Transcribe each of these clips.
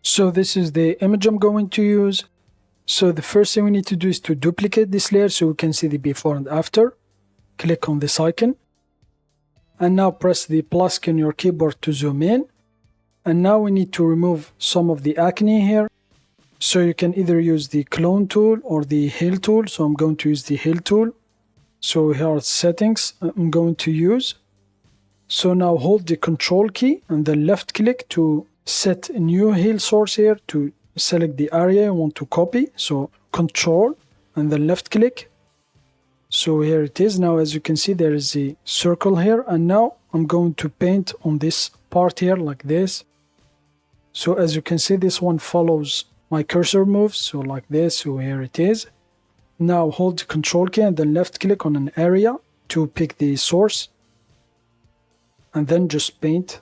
So this is the image I'm going to use. So the first thing we need to do is to duplicate this layer so we can see the before and after. Click on this icon. And now press the plus key on your keyboard to zoom in. And now we need to remove some of the acne here. So you can either use the clone tool or the heal tool. So I'm going to use the heal tool. So here are settings I'm going to use. So now hold the control key and then left click to set a new heal source here, to select the area you want to copy. So control and then left click. So here it is. Now as you can see there is a circle here, and now I'm going to paint on this part here like this. So as you can see this one follows my cursor moves, so like this. So here it is. Now hold the control key and then left click on an area to pick the source and then just paint.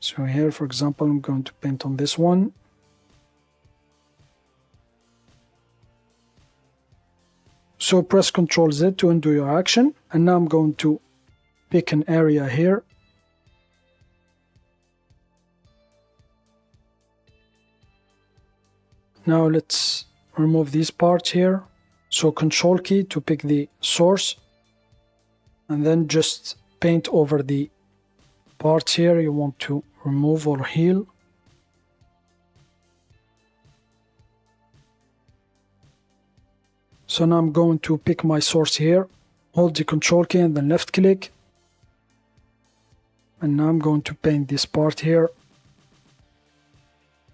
So here for example I'm going to paint on this one. So press Ctrl Z to undo your action, and now I'm going to pick an area here. Now let's remove these parts here. So Control key to pick the source, and then just paint over the parts here you want to remove or heal. So now I'm going to pick my source here, hold the Control key and then left click. And now I'm going to paint this part here.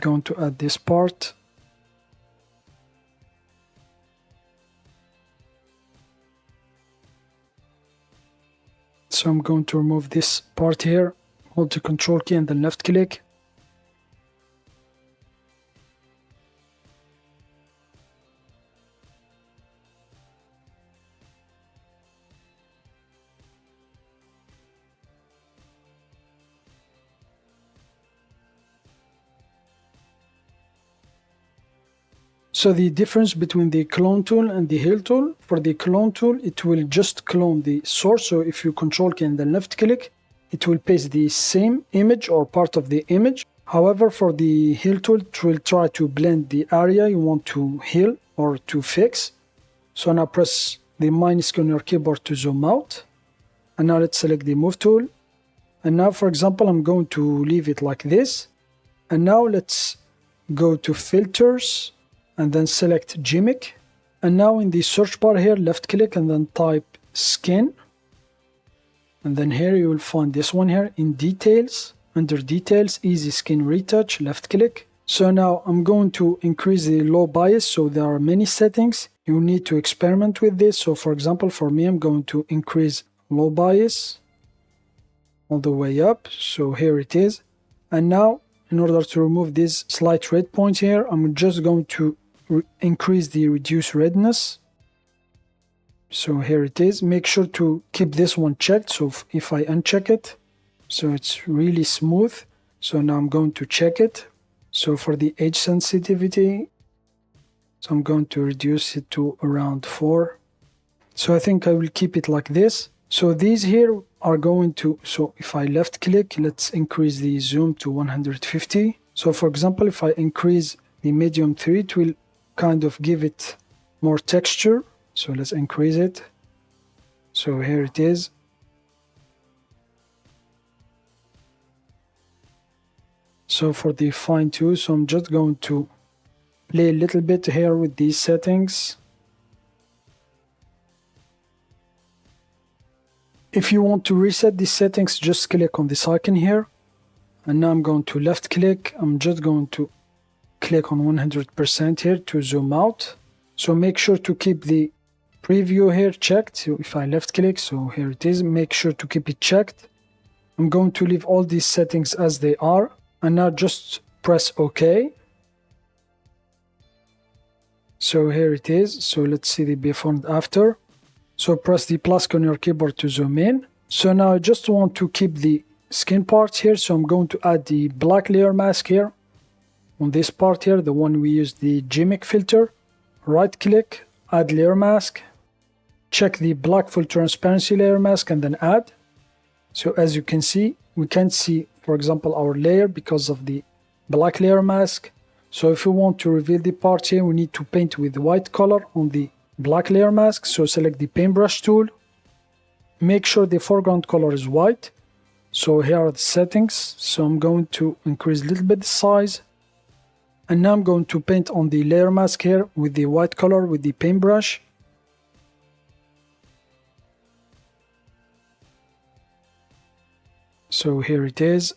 Going to add this part. So I'm going to remove this part here, hold the Control key and then left click. So the difference between the clone tool and the heal tool, for the clone tool it will just clone the source. So if you Control key and then left click, it will paste the same image or part of the image. However, for the heal tool it will try to blend the area you want to heal or to fix. So now press the minus key on your keyboard to zoom out, and now let's select the move tool. And now for example I'm going to leave it like this, and now let's go to filters and then select GIMIC, and now in the search bar here left click and then type skin, and then here you will find this one here in details. Under details, easy skin retouch, left click. So now I'm going to increase the low bias. So there are many settings, you need to experiment with this. So for example for me I'm going to increase low bias all the way up. So here it is. And now in order to remove these slight red points here, I'm just going to increase the reduce redness. So here it is. Make sure to keep this one checked. So if I uncheck it, so it's really smooth. So now I'm going to check it. So for the edge sensitivity, so I'm going to reduce it to around 4. So I think I will keep it like this. So these here are going to, so if I left click, let's increase the zoom to 150. So for example, if I increase the medium 3, it will kind of give it more texture. So let's increase it. So here it is. So for the fine tune, so I'm just going to play a little bit here with these settings. If you want to reset these settings, just click on this icon here. And now I'm going to left click. I'm just going to click on 100% here to zoom out. So make sure to keep the preview here checked. So if I left click, so here it is, make sure to keep it checked. I'm going to leave all these settings as they are. And now just press OK. So here it is. So let's see the before and after. So press the plus on your keyboard to zoom in. So now I just want to keep the skin parts here. So I'm going to add the black layer mask here. On this part here, the one we use the GIMIC filter. Right click, add layer mask. Check the black full transparency layer mask and then add. So as you can see, we can't see, for example, our layer because of the black layer mask. So if we want to reveal the part here, we need to paint with white color on the black layer mask. So select the paintbrush tool. Make sure the foreground color is white. So here are the settings. So I'm going to increase a little bit the size. And now I'm going to paint on the layer mask here with the white color with the paintbrush. So here it is.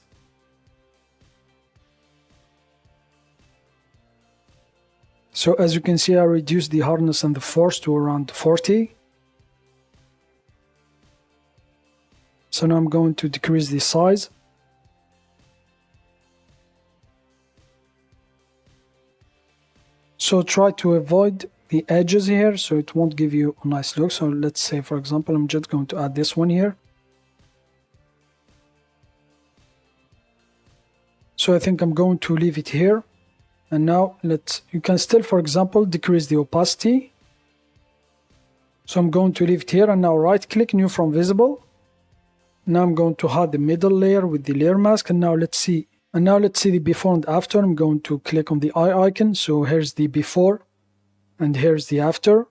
So as you can see, I reduced the hardness and the force to around 40. So now I'm going to decrease the size. So try to avoid the edges here so it won't give you a nice look. So let's say, for example, I'm just going to add this one here. So I think I'm going to leave it here. And now you can still, for example, decrease the opacity. So I'm going to leave it here and now right click, new from visible. Now I'm going to hide the middle layer with the layer mask, and now let's see the before and after. I'm going to click on the eye icon. So here's the before and here's the after.